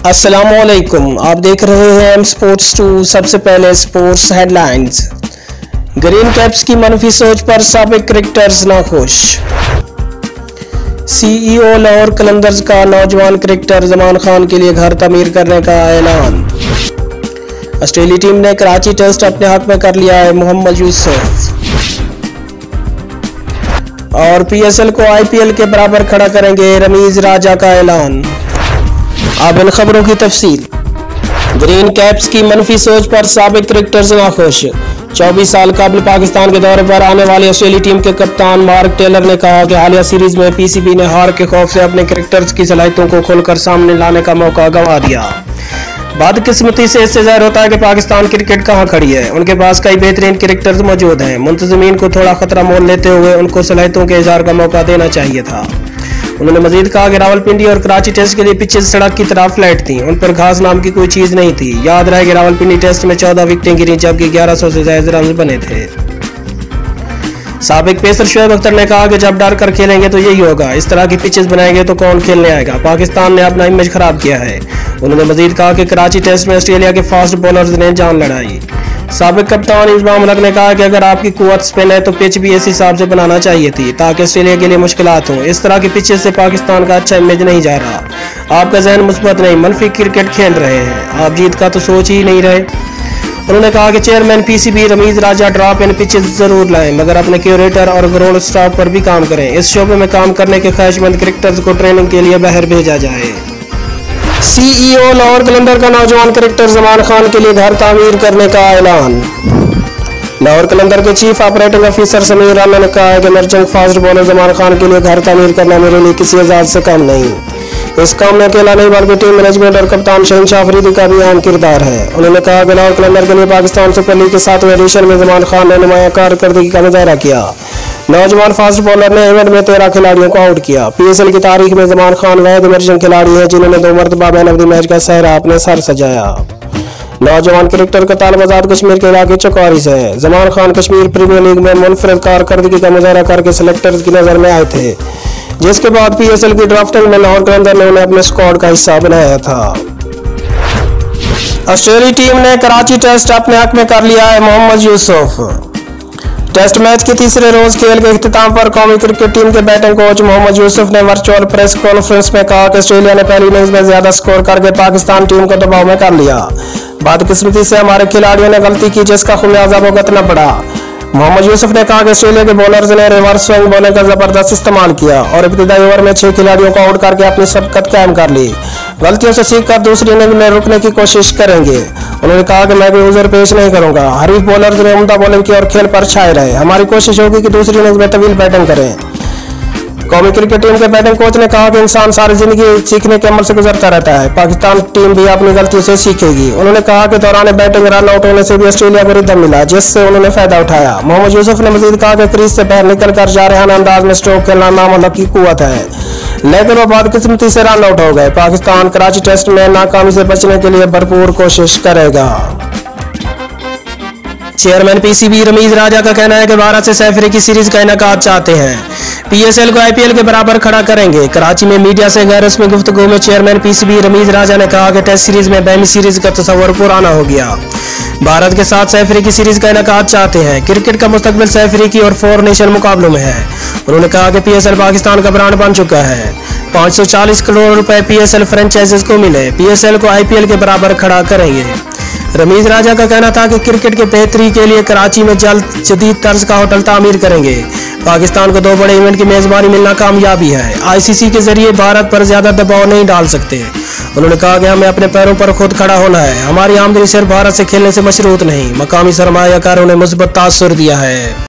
अस्सलामुअलैकुम, आप देख रहे हैं एम स्पोर्ट्स 2। सबसे पहले स्पोर्ट्स हेडलाइंस। ग्रीन कैप्स की मनफी सोच पर साबिक क्रिकेटर्स नाखुश। सीईओ लाहौर कलंदर्स का नौजवान क्रिकेटर जमान खान के लिए घर तमीर करने का ऐलान। ऑस्ट्रेलिया टीम ने कराची टेस्ट अपने हक में कर लिया है मोहम्मद यूसुफ। और पीएसएल को आईपीएल के बराबर खड़ा करेंगे रमीज राजा का ऐलान। अब इन खबरों की तफसील। ग्रीन कैप्स की मनफी सोच पर साबिक क्रिकेटर्स नाखुश। 24 साल कबल पाकिस्तान के दौरे पर आने वाली ऑस्ट्रेलिया टीम के कप्तान मार्क टेलर ने कहा कि हालिया सीरीज में पीसीबी ने हार के खौफ से अपने क्रिकेटर्स की सलाहियतों को खोलकर सामने लाने का मौका गंवा दिया। बदकिस्मती से इससे जाहिर होता है कि पाकिस्तान क्रिकेट कहां खड़ी है। उनके पास कई बेहतरीन क्रिकेटर्स मौजूद हैं। मुंतजमीन को थोड़ा खतरा मोल लेते हुए उनको सलाहियतों के इजहार का मौका देना चाहिए था। उन्होंने मजीद कहा कि रावलपिंडी और कराची टेस्ट के लिए पिचेस सड़क की तरह फ्लैट थी, उन पर घास नाम की कोई चीज नहीं थी। याद रहे कि रावलपिंडी टेस्ट में 14 विकेटें गिरी जबकि 1100 से ज्यादा रन बने थे। साबिक पेसर शोएब अख्तर ने कहा कि जब डर कर खेलेंगे तो यही होगा, इस तरह की पिचेस बनाएंगे तो कौन खेलने आएगा। पाकिस्तान ने अपना इमेज खराब किया है। उन्होंने मजीद कहा कि कराची टेस्ट में ऑस्ट्रेलिया के फास्ट बॉलर्स ने जान लड़ाई। साबिक कप्तान इस्माम हक ने कहा कि अगर आपकी कुव्वत स्पिन है तो पिच भी इस हिसाब से बनाना चाहिए थी ताकि ऑस्ट्रेलिया के लिए मुश्किलात हों। इस तरह की पिचेस से पाकिस्तान का अच्छा इमेज नहीं जा रहा। आपका जहन मुस्बत नहीं, मनफी क्रिकेट खेल रहे हैं, आप जीत का तो सोच ही नहीं रहे। उन्होंने कहा कि chairman PCB Ramiz Raja drop in pitches जरूर लाएं, मगर अपने क्यूरेटर और ग्राउंड स्टाफ पर भी काम करें। इस शोबे में काम करने के ख्वाहिशमंद क्रिकेटर्स को ट्रेनिंग के लिए बाहर भेजा जाए। सीईओ लाहौर कलंदर का नौजवान क्रिकेटर जमान खान के लिए घर तामीर करने का ऐलान। लाहौर कलंदर के chief operating officer Sameer Rana ने कहा है कि emerging fast bowler Zaman Khan के लिए घर तामीर करना मेरे लिए किसी एजाज से कम नहीं। इस काम में अकेला नहीं बल्कि टीम मैनेजमेंट और कप्तान शहनशाह अफरीदी का भी अहम किरदार है। उन्होंने कहा कि लाहौर कलंदर के लिए पाकिस्तान सुपर लीग के 7वें एडिशन में जमान खान ने नुमायां कारकर्दगी का मुजाहरा किया। नौजवान फास्ट बॉलर ने इवेंट में 13 खिलाड़ियों को आउट किया। पीएसएल की तारीख में जमान खान वाहिद इमर्जिंग खिलाड़ी है जिन्होंने 2 मरतबा मैन ऑफ द मैच का सहरा अपने सर सजाया। नौजवान क्रिकेटर का ताल्लुक आजाद कश्मीर के इलाके चकवारी से है। जमान खान कश्मीर प्रीमियर लीग में मुनफरद कारकर्दगी का मुजाहरा करके सिलेक्टर्स की नजर में आए थे, जिसके बाद पीएसएल की ड्राफ्टिंग में लाहौर कलंदर ने उन्हें अपने स्क्वाड का हिस्सा बनाया था। ऑस्ट्रेलिया टीम ने कराची टेस्ट अपने हक में कर लिया है मोहम्मद यूसुफ। टेस्ट मैच के तीसरे रोज खेल के इख्तिताम पर कौमी क्रिकेट टीम के बैटिंग कोच मोहम्मद यूसुफ ने वर्चुअल प्रेस कॉन्फ्रेंस में कहा कि ऑस्ट्रेलिया ने पहली इनिंग्स में ज्यादा स्कोर करके पाकिस्तान टीम को दबाव में कर लिया। बदकिस्मती से हमारे खिलाड़ियों ने गलती की जिसका खुमियाजा भुगतना पड़ा। मोहम्मद यूसुफ ने कहा कि ऑस्ट्रेलिया के बॉलर्स ने रिवर्स स्विंग बॉलिंग का जबरदस्त इस्तेमाल किया और इब्तिदाई ओवर में 6 खिलाड़ियों को आउट करके अपनी सबकत कायम कर ली। गलतियों से सीखकर दूसरी इनिंग में रुकने की कोशिश करेंगे। उन्होंने कहा कि मैं कोई उज़र पेश नहीं करूंगा। हरीफ बॉलर्स ने उम्दा बॉलिंग की और खेल पर छाए रहे। हमारी कोशिश होगी कि दूसरी इनिंग में तवील बैटिंग करें। कौमी क्रिकेट टीम के बैटिंग कोच ने कहा कि इंसान सारी जिंदगी सीखने के अमल से गुजरता रहता है। पाकिस्तान टीम भी अपनी गलतियों से सीखेगी। उन्होंने कहा कि दौरान बैटिंग रन आउट होने से भी ऑस्ट्रेलिया को रिदम मिला जिससे उन्होंने फायदा उठाया। मोहम्मद यूसुफ ने मजीद कहा कि क्रीज से बाहर निकल कर जारहाना अंदाज में स्ट्रोक खेलना नामुमकिन की कुव्वत है, लेकिन वो बदकिस्मती से रन आउट हो गए। पाकिस्तान कराची टेस्ट में नाकामी से बचने के लिए भरपूर कोशिश करेगा। चेयरमैन पीसीबी रमीज राजा का कहना है कि भारत से सैफरी की सीरीज का इनेकाद चाहते हैं। पीएसएल को आईपीएल के बराबर खड़ा करेंगे। कराची में मीडिया से गैर रस्मी गुफ्तगू में चेयरमैन पीसीबी रमीज राजा ने कहा कि टेस्ट सीरीज में बैमी सीरीज का तस्वर पुराना हो गया। भारत के साथ सैफरी की सीरीज का इनेकाद चाहते हैं। क्रिकेट का मुस्तकबिल सैफरी की और 4 नेशन मुकाबलों में है। उन्होंने कहा कि पीएसएल पाकिस्तान का ब्रांड बन चुका है। 540 करोड़ रुपए पीएसएल फ्रेंचाइजीज को मिले। पीएसएल को आईपीएल के बराबर खड़ा करेंगे। रमीज राजा का कहना था कि क्रिकेट के बेहतरी के लिए कराची में जल्द जदीद तर्ज का होटल तामीर करेंगे। पाकिस्तान को 2 बड़े इवेंट की मेजबानी मिलना कामयाबी है। आईसीसी के जरिए भारत पर ज्यादा दबाव नहीं डाल सकते। उन्होंने कहा कि हमें अपने पैरों पर खुद खड़ा होना है। हमारी आमदनी सिर्फ भारत से खेलने से मशरूत नहीं, मकामी सरमायाकारों ने मुस्बत तासुर दिया है।